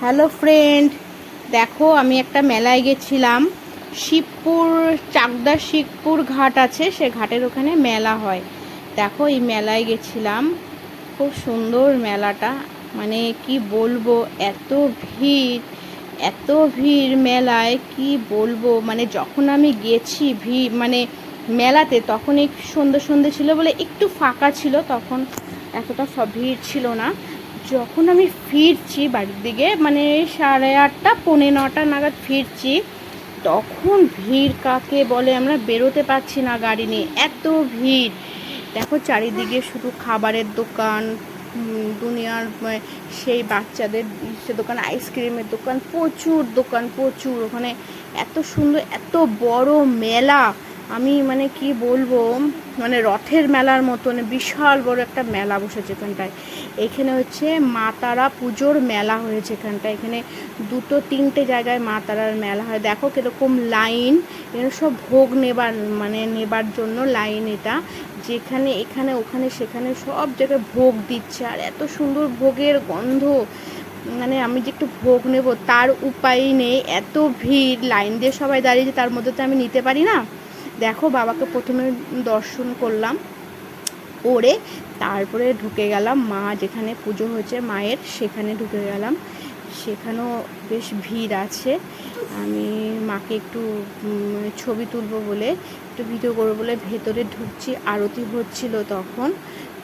Hello friend, দেখো আমি একটা মেলায় গেছিলাম। শিবপুর, চাকদা শিবপুর ঘাট আছে, সে ঘাটের ওখানে মেলা হয়। দেখো এই মেলায় গেছিলাম, খুব সুন্দর মেলাটা। মানে কি বলবো, এত ভিড়, এত ভিড় মেলায়, কি বলবো। মানে যখন আমি গেছি ভিড় মানে মেলাতে, তখন একটু সন্ধ্যে সন্ধ্যে ছিল বলে একটু ফাঁকা ছিল, তখন এতটা ভিড় ছিল না। যখন আমি ফিরছি বাড়ির দিকে, মানে 8:30 পৌনে 9টা নাগাদ ফিরছি, তখন ভিড় কাকে বলে, আমরা বেরোতে পারছি না গাড়ি নিয়ে, এত ভিড়। দেখো চারিদিকে শুধু খাবারের দোকান, দুনিয়ার সেই বাচ্চাদের সে দোকান, আইসক্রিমের দোকান, প্রচুর দোকান, প্রচুর। ওখানে এত সুন্দর, এত বড় মেলা, আমি মানে কি বলবো, মানে রথের মেলার মতন বিশাল বড় একটা মেলা বসেছে এখানটায়। এখানে হচ্ছে মা তারা পুজোর মেলা হয়েছে এখানটায়। এখানে 2-3টে জায়গায় মা তারার মেলা হয়। দেখো কীরকম লাইন, এখানে সব ভোগ নেবার জন্য লাইন। এটা যেখানে এখানে ওখানে সেখানে সব জায়গায় ভোগ দিচ্ছে, আর এত সুন্দর ভোগের গন্ধ। মানে আমি যে একটু ভোগ নেব তার উপায় নেই, এত ভিড়, লাইন দিয়ে সবাই দাঁড়িয়েছে, তার মধ্যে তো আমি নিতে পারি না। দেখো বাবাকে প্রথমে দর্শন করলাম, করে তারপরে ঢুকে গেলাম মা যেখানে পুজো হয়েছে মায়ের, সেখানে ঢুকে গেলাম। সেখানেও বেশ ভিড় আছে। আমি মাকে একটু ছবি তুলবো বলে, একটু ভিডিও করবো বলে ভেতরে ঢুকছি। আরতি হচ্ছিল তখন,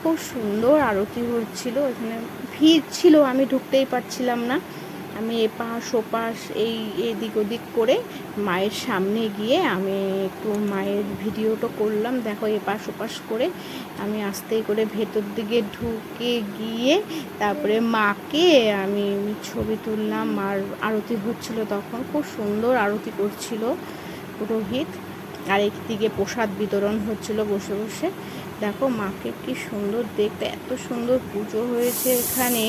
খুব সুন্দর আরতি হচ্ছিল। এখানে ভিড় ছিল, আমি ঢুকতেই পারছিলাম না। আমি এপাশ ওপাশ এদিক ওদিক করে মায়ের সামনে গিয়ে আমি একটু মায়ের ভিডিওটা করলাম। দেখো এপাশ ওপাশ করে আমি আস্তে করে ভেতর দিকে ঢুকে গিয়ে তারপরে মাকে আমি ছবি তুললাম। মার আরতি হচ্ছিল তখন, খুব সুন্দর আরতি করছিল পুরোহিত, আর একদিকে প্রসাদ বিতরণ হচ্ছিল বসে বসে। দেখো মাকে কি সুন্দর দেখতে, এত সুন্দর পুজো হয়েছে এখানে,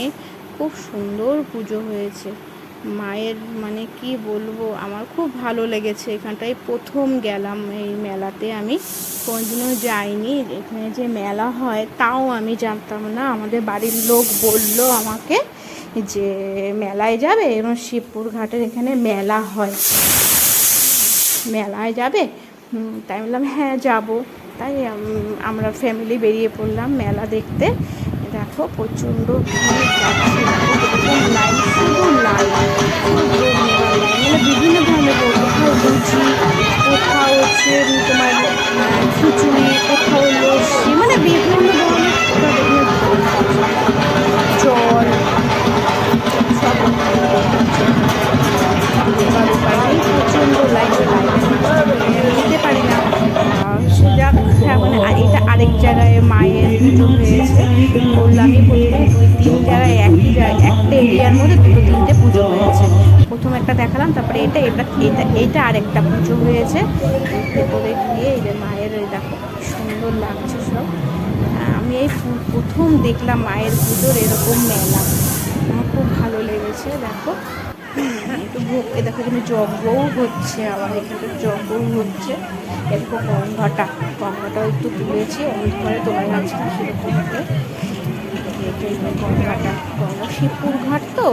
খুব সুন্দর পুজো হয়েছে মায়ের। মানে কি বলবো, আমার খুব ভালো লেগেছে এখানটায়। প্রথম গেলাম এই মেলাতে, আমি কোনোদিনও যাইনি। এখানে যে মেলা হয় তাও আমি জানতাম না। আমাদের বাড়ির লোক বলল আমাকে যে মেলায় যাবে, এবং শিবপুর ঘাটের এখানে মেলা হয়, মেলায় যাবে। তাই বললাম হ্যাঁ যাব। তাই আমরা ফ্যামিলি বেরিয়ে পড়লাম মেলা দেখতে। দেখো প্রচণ্ড ভিড়, লাইন, শুধু লাইন, মানে বিভিন্ন ধরনের, কোথাও লুচি, কোথাও হচ্ছে তোমার খিচুড়ি, কোথাও লস্যি, মানে বিভিন্ন ধরনের জল, সব প্রচণ্ড লাইন, নিতে পারি না। যাক, মানে এটা আরেক জায়গায় মায়ের পুজো হয়েছে বললামই, প্রথমে 2-3 জায়গায় একটা এরিয়ার মধ্যে 2-3টে পুজো হয়েছে। প্রথম একটা দেখালাম, তারপরে এটা আরেকটা পুজো হয়েছে। ভেতরে গিয়ে এই যে মায়ের, দেখো সুন্দর লাগছে সব। আমি এই প্রথম দেখলাম মায়ের পুজোর এরকম মেলা, আমার খুব ভালো লেগেছে। দেখো একটু ভোগকে দেখো, এখানে যজ্ঞও হচ্ছে, আবার এখানে যজ্ঞও হচ্ছে। এরকম গঙ্গাটাও একটু তুলেছি, অন্ধকারে তোলা যাচ্ছে না সেরকম করে। গঙ্গা শিবপুর ঘাট তো,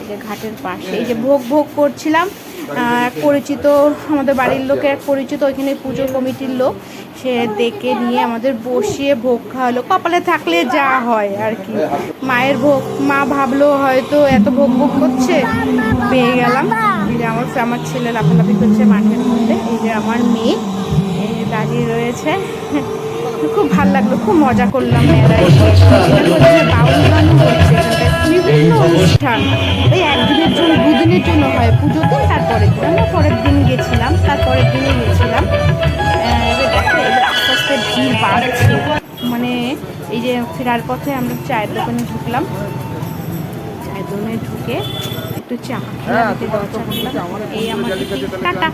এই যে ঘাটের পাশে এই যে ভোগ করছিলাম। পরিচিত, আমাদের বাড়ির লোকের এক পরিচিত ওইখানে পুজো কমিটির লোক, সে ডেকে নিয়ে আমাদের বসিয়ে ভোগ খাওয়ালো। কপালে থাকলে যা হয় আর কি, মায়ের ভোগ। মা ভাবলো হয়তো এত ভোগ করছে, পেয়ে গেলাম। এই যে আমার ছেলে লাফালাফি করছে মাঠের মধ্যে, এই যে আমার মেয়ে এই যে দাঁড়িয়ে রয়েছে। খুব ভালো লাগলো, খুব মজা করলাম মেলায়। বাউল গানও হচ্ছে এখানটায়, বিভিন্ন অনুষ্ঠান। ওই একদিনের জন্য 2 দিনের জন্য হয়, পুজোর দিন তারপরের দিন। আমরা পরের দিন গেছিলাম, তারপরের দিনে গেছিলাম। দেখো এবার আস্তে আস্তে ভিড় বাড়ছে। মানে এই যে ফেরার পথে আমরা চায়ের দোকানে ঢুকলাম, চায়ের দোকানে ঢুকে একটু চা খেলাম, এই আমার টাটা।